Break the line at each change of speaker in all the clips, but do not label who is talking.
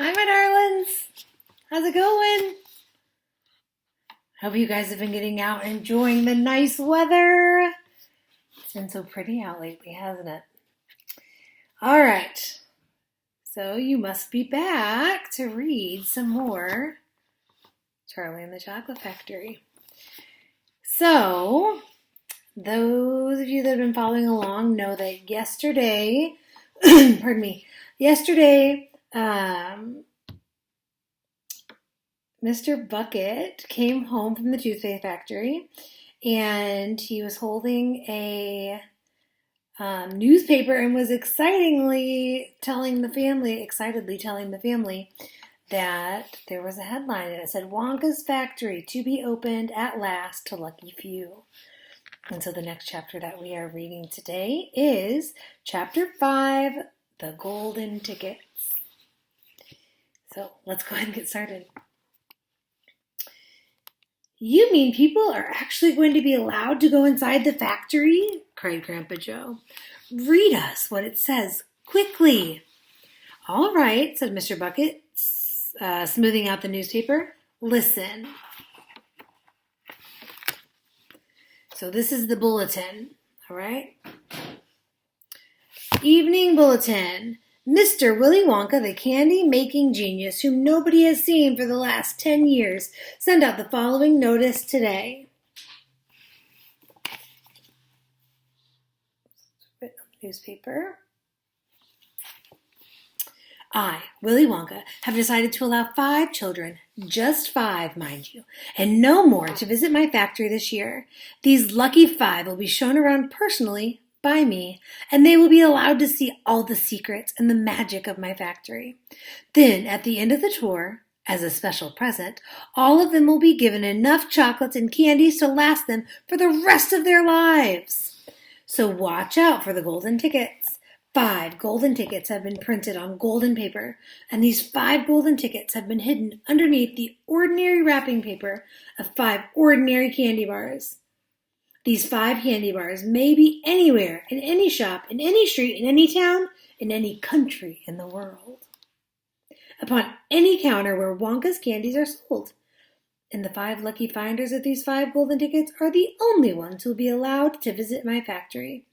Hi, my darlings. How's it going? Hope you guys have been getting out and enjoying the nice weather. It's been so pretty out lately, hasn't it? All right. So you must be back to read some more Charlie and the Chocolate Factory. So, those of you that have been following along know that yesterday, Mr. Bucket came home from the toothpaste factory and he was holding a newspaper and was excitedly telling the family that there was a headline and it said Wonka's factory to be opened at last to lucky few. And so the next chapter that we are reading today is chapter 5, The Golden Tickets. So let's go ahead and get started. You mean people are actually going to be allowed to go inside the factory? Cried Grandpa Joe. Read us what it says, quickly. All right, said Mr. Bucket, smoothing out the newspaper. Listen. So this is the bulletin, all right? Evening bulletin. Mr. Willy Wonka, the candy-making genius whom nobody has seen for the last 10 years, sent out the following notice today. Newspaper. I, Willy Wonka, have decided to allow 5 children, just 5, mind you, and no more to visit my factory this year. These lucky 5 will be shown around personally by me, and they will be allowed to see all the secrets and the magic of my factory. Then, at the end of the tour, as a special present, all of them will be given enough chocolates and candies to last them for the rest of their lives. So watch out for the golden tickets. 5 golden tickets have been printed on golden paper, and these 5 golden tickets have been hidden underneath the ordinary wrapping paper of 5 ordinary candy bars. These 5 candy bars may be anywhere, in any shop, in any street, in any town, in any country in the world. Upon any counter where Wonka's candies are sold. And the 5 lucky finders of these 5 golden tickets are the only ones who will be allowed to visit my factory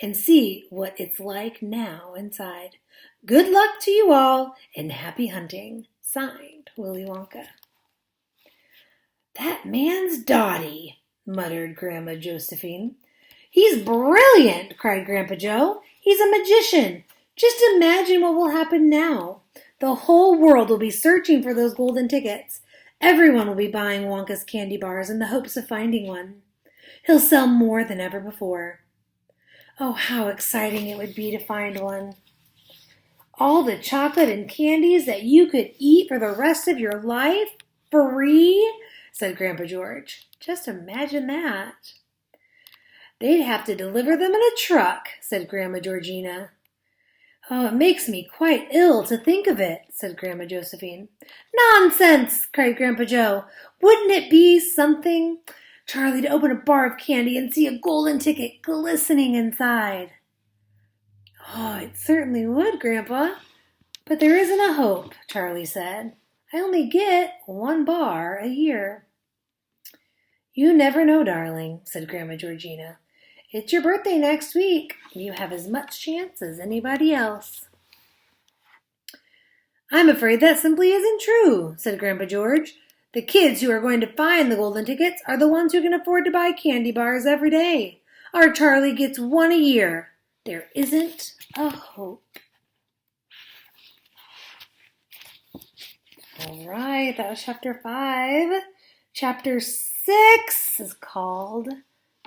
and see what it's like now inside. Good luck to you all and happy hunting. Signed, Willy Wonka. That man's dotty, muttered Grandma Josephine. He's brilliant, cried Grandpa Joe. He's a magician. Just imagine what will happen now. The whole world will be searching for those golden tickets. Everyone will be buying Wonka's candy bars in the hopes of finding one. He'll sell more than ever before. Oh, how exciting it would be to find one. All the chocolate and candies that you could eat for the rest of your life? Free? Said Grandpa George. Just imagine that. They'd have to deliver them in a truck, said Grandma Georgina. Oh, it makes me quite ill to think of it, said Grandma Josephine. Nonsense, cried Grandpa Joe. Wouldn't it be something, Charlie, to open a bar of candy and see a golden ticket glistening inside? Oh, it certainly would, Grandpa. But there isn't a hope, Charlie said. I only get 1 bar a year. You never know, darling, said Grandma Georgina. It's your birthday next week. You have as much chance as anybody else. I'm afraid that simply isn't true, said Grandpa George. The kids who are going to find the golden tickets are the ones who can afford to buy candy bars every day. Our Charlie gets 1 a year. There isn't a hope. All right, that was chapter 5. Chapter 6 is called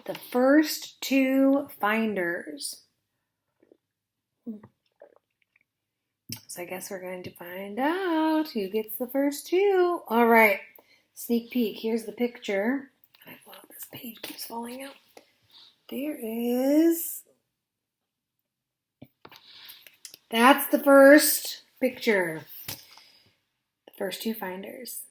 The First 2 Finders. So I guess we're going to find out who gets the first 2. All right, sneak peek. Here's the picture. Wow, this page keeps falling out. There is. That's the first picture. The first 2 finders.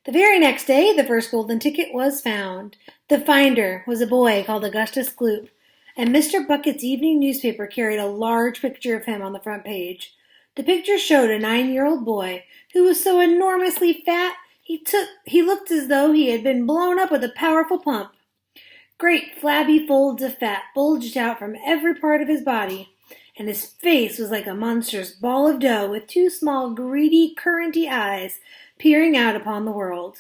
The very next day, the first golden ticket was found. The finder was a boy called Augustus Gloop, and Mr. Bucket's evening newspaper carried a large picture of him on the front page. The picture showed a 9-year-old boy who was so enormously fat he looked as though he had been blown up with a powerful pump. Great flabby folds of fat bulged out from every part of his body, and his face was like a monstrous ball of dough with two small, greedy, curranty eyes peering out upon the world.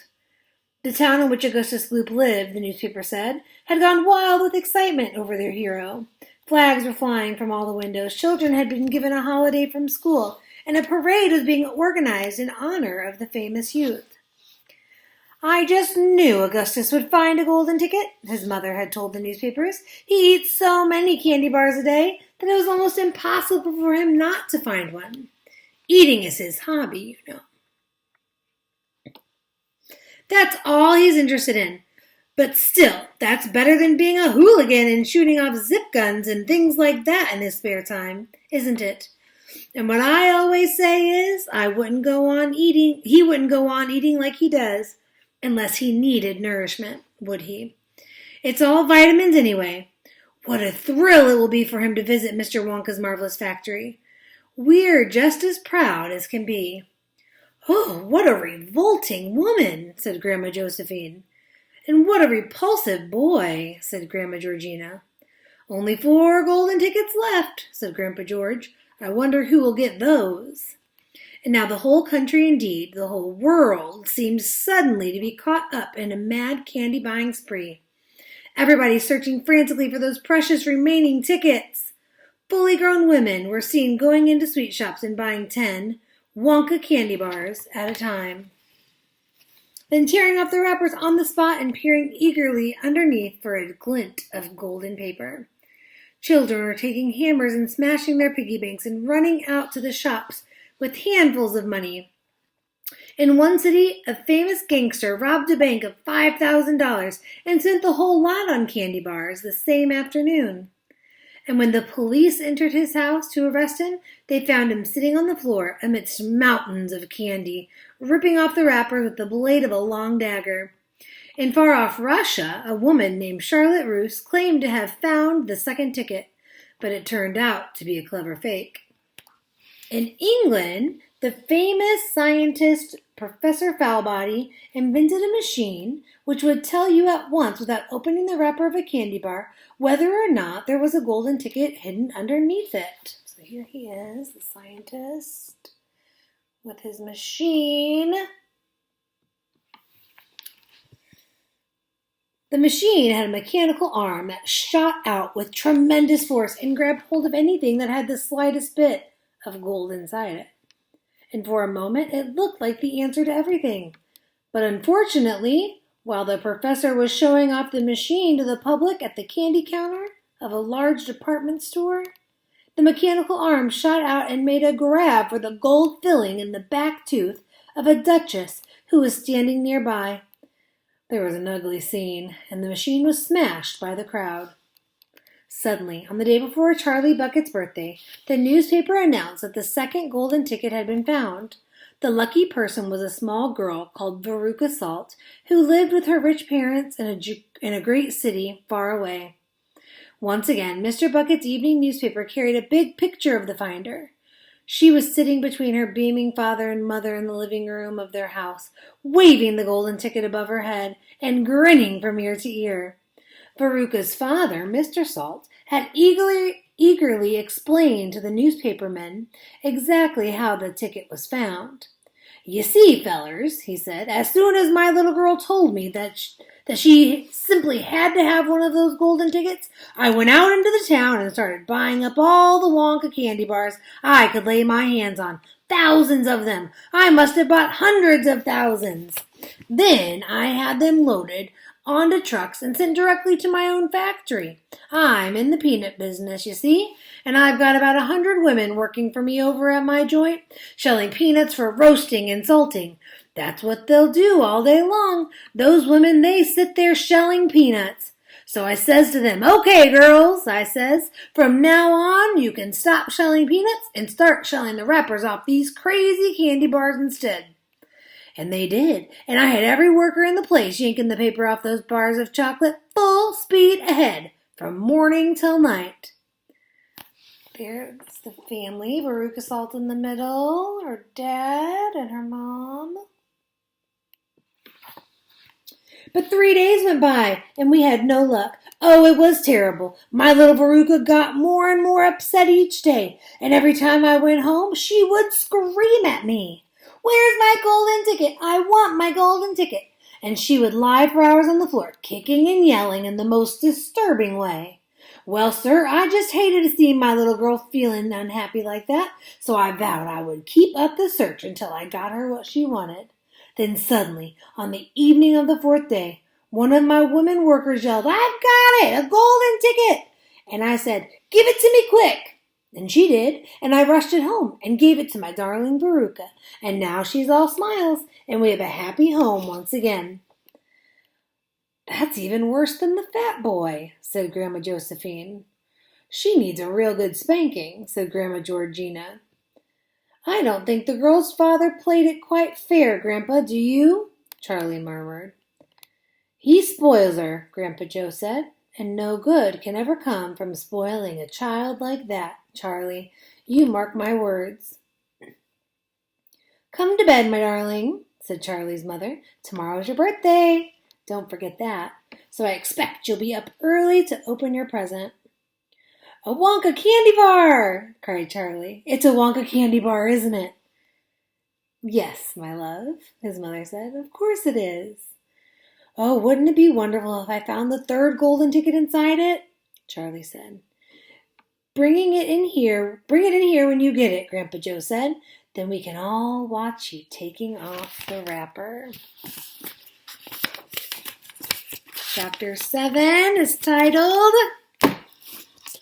The town in which Augustus Gloop lived, the newspaper said, had gone wild with excitement over their hero. Flags were flying from all the windows, children had been given a holiday from school, and a parade was being organized in honor of the famous youth. "I just knew Augustus would find a golden ticket," his mother had told the newspapers. "He eats so many candy bars a day that it was almost impossible for him not to find one. Eating is his hobby, you know. That's all he's interested in. But still, that's better than being a hooligan and shooting off zip guns and things like that in his spare time, isn't it? And what I always say is, he wouldn't go on eating like he does, unless he needed nourishment, would he? It's all vitamins anyway. What a thrill it will be for him to visit Mr. Wonka's marvelous factory. We're just as proud as can be." "Oh, what a revolting woman," said Grandma Josephine. "And what a repulsive boy," said Grandma Georgina. "Only 4 golden tickets left," said Grandpa George. "I wonder who will get those." And now the whole country, indeed, the whole world, seemed suddenly to be caught up in a mad candy-buying spree. Everybody searching frantically for those precious remaining tickets. Fully grown women were seen going into sweet shops and buying 10 Wonka candy bars at a time, then tearing off the wrappers on the spot and peering eagerly underneath for a glint of golden paper. Children were taking hammers and smashing their piggy banks and running out to the shops with handfuls of money. In one city, a famous gangster robbed a bank of $5,000 and spent the whole lot on candy bars the same afternoon. And when the police entered his house to arrest him, they found him sitting on the floor amidst mountains of candy, ripping off the wrappers with the blade of a long dagger. In far-off Russia, a woman named Charlotte Roos claimed to have found the second ticket, but it turned out to be a clever fake. In England, the famous scientist Professor Foulbody invented a machine which would tell you at once, without opening the wrapper of a candy bar, whether or not there was a golden ticket hidden underneath it. So here he is, the scientist, with his machine. The machine had a mechanical arm that shot out with tremendous force and grabbed hold of anything that had the slightest bit of gold inside it. And for a moment it looked like the answer to everything. But unfortunately, while the professor was showing off the machine to the public at the candy counter of a large department store, the mechanical arm shot out and made a grab for the gold filling in the back tooth of a duchess who was standing nearby. There was an ugly scene, and the machine was smashed by the crowd. Suddenly, on the day before Charlie Bucket's birthday, the newspaper announced that the second golden ticket had been found. The lucky person was a small girl called Veruca Salt, who lived with her rich parents in a great city far away. Once again, Mr. Bucket's evening newspaper carried a big picture of the finder. She was sitting between her beaming father and mother in the living room of their house, waving the golden ticket above her head and grinning from ear to ear. Veruca's father, Mr. Salt, had eagerly explained to the newspapermen exactly how the ticket was found. "You see, fellers," he said, "as soon as my little girl told me that she simply had to have one of those golden tickets, I went out into the town and started buying up all the Wonka candy bars I could lay my hands on. Thousands of them. I must have bought hundreds of thousands. Then I had them loaded onto trucks and sent directly to my own factory. I'm in the peanut business, you see, and I've got about 100 women working for me over at my joint, shelling peanuts for roasting and salting. That's what they'll do all day long. Those women, they sit there shelling peanuts. So I says to them, 'Okay, girls,' I says, 'from now on you can stop shelling peanuts and start shelling the wrappers off these crazy candy bars instead.' And they did, and I had every worker in the place yanking the paper off those bars of chocolate full speed ahead, from morning till night." There's the family. Veruca Salt in the middle. Her dad and her mom. But 3 days went by, and we had no luck. Oh, it was terrible. My little Veruca got more and more upset each day, and every time I went home, she would scream at me. Where's my golden ticket? I want my golden ticket. And she would lie for hours on the floor, kicking and yelling in the most disturbing way. Well, sir, I just hated to see my little girl feeling unhappy like that, so I vowed I would keep up the search until I got her what she wanted. Then suddenly, on the evening of the 4th day, one of my women workers yelled, I've got it, a golden ticket! And I said, give it to me quick! And she did, and I rushed it home and gave it to my darling Veruca. And now she's all smiles, and we have a happy home once again. That's even worse than the fat boy, said Grandma Josephine. She needs a real good spanking, said Grandma Georgina. I don't think the girl's father played it quite fair, Grandpa, do you? Charlie murmured. He spoils her, Grandpa Joe said, and no good can ever come from spoiling a child like that, Charlie. You mark my words. Come to bed, my darling, said Charlie's mother. Tomorrow's your birthday. Don't forget that. So I expect you'll be up early to open your present. A Wonka candy bar! Cried Charlie. It's a Wonka candy bar, isn't it? Yes, my love, his mother said. Of course it is. Oh, wouldn't it be wonderful if I found the 3rd golden ticket inside it? Charlie said. Bring it in here when you get it, Grandpa Joe said. Then we can all watch you taking off the wrapper. Chapter 7 is titled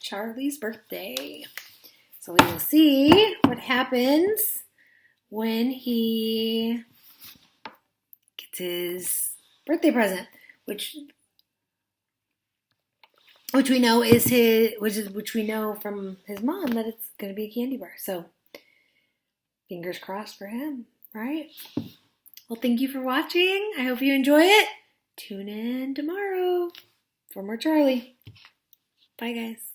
Charlie's Birthday. So we will see what happens when he gets his birthday present, which we know is which we know from his mom that it's going to be a candy bar. So fingers crossed for him, right? Well, thank you for watching. I hope you enjoy it. Tune in tomorrow for more Charlie. Bye, guys.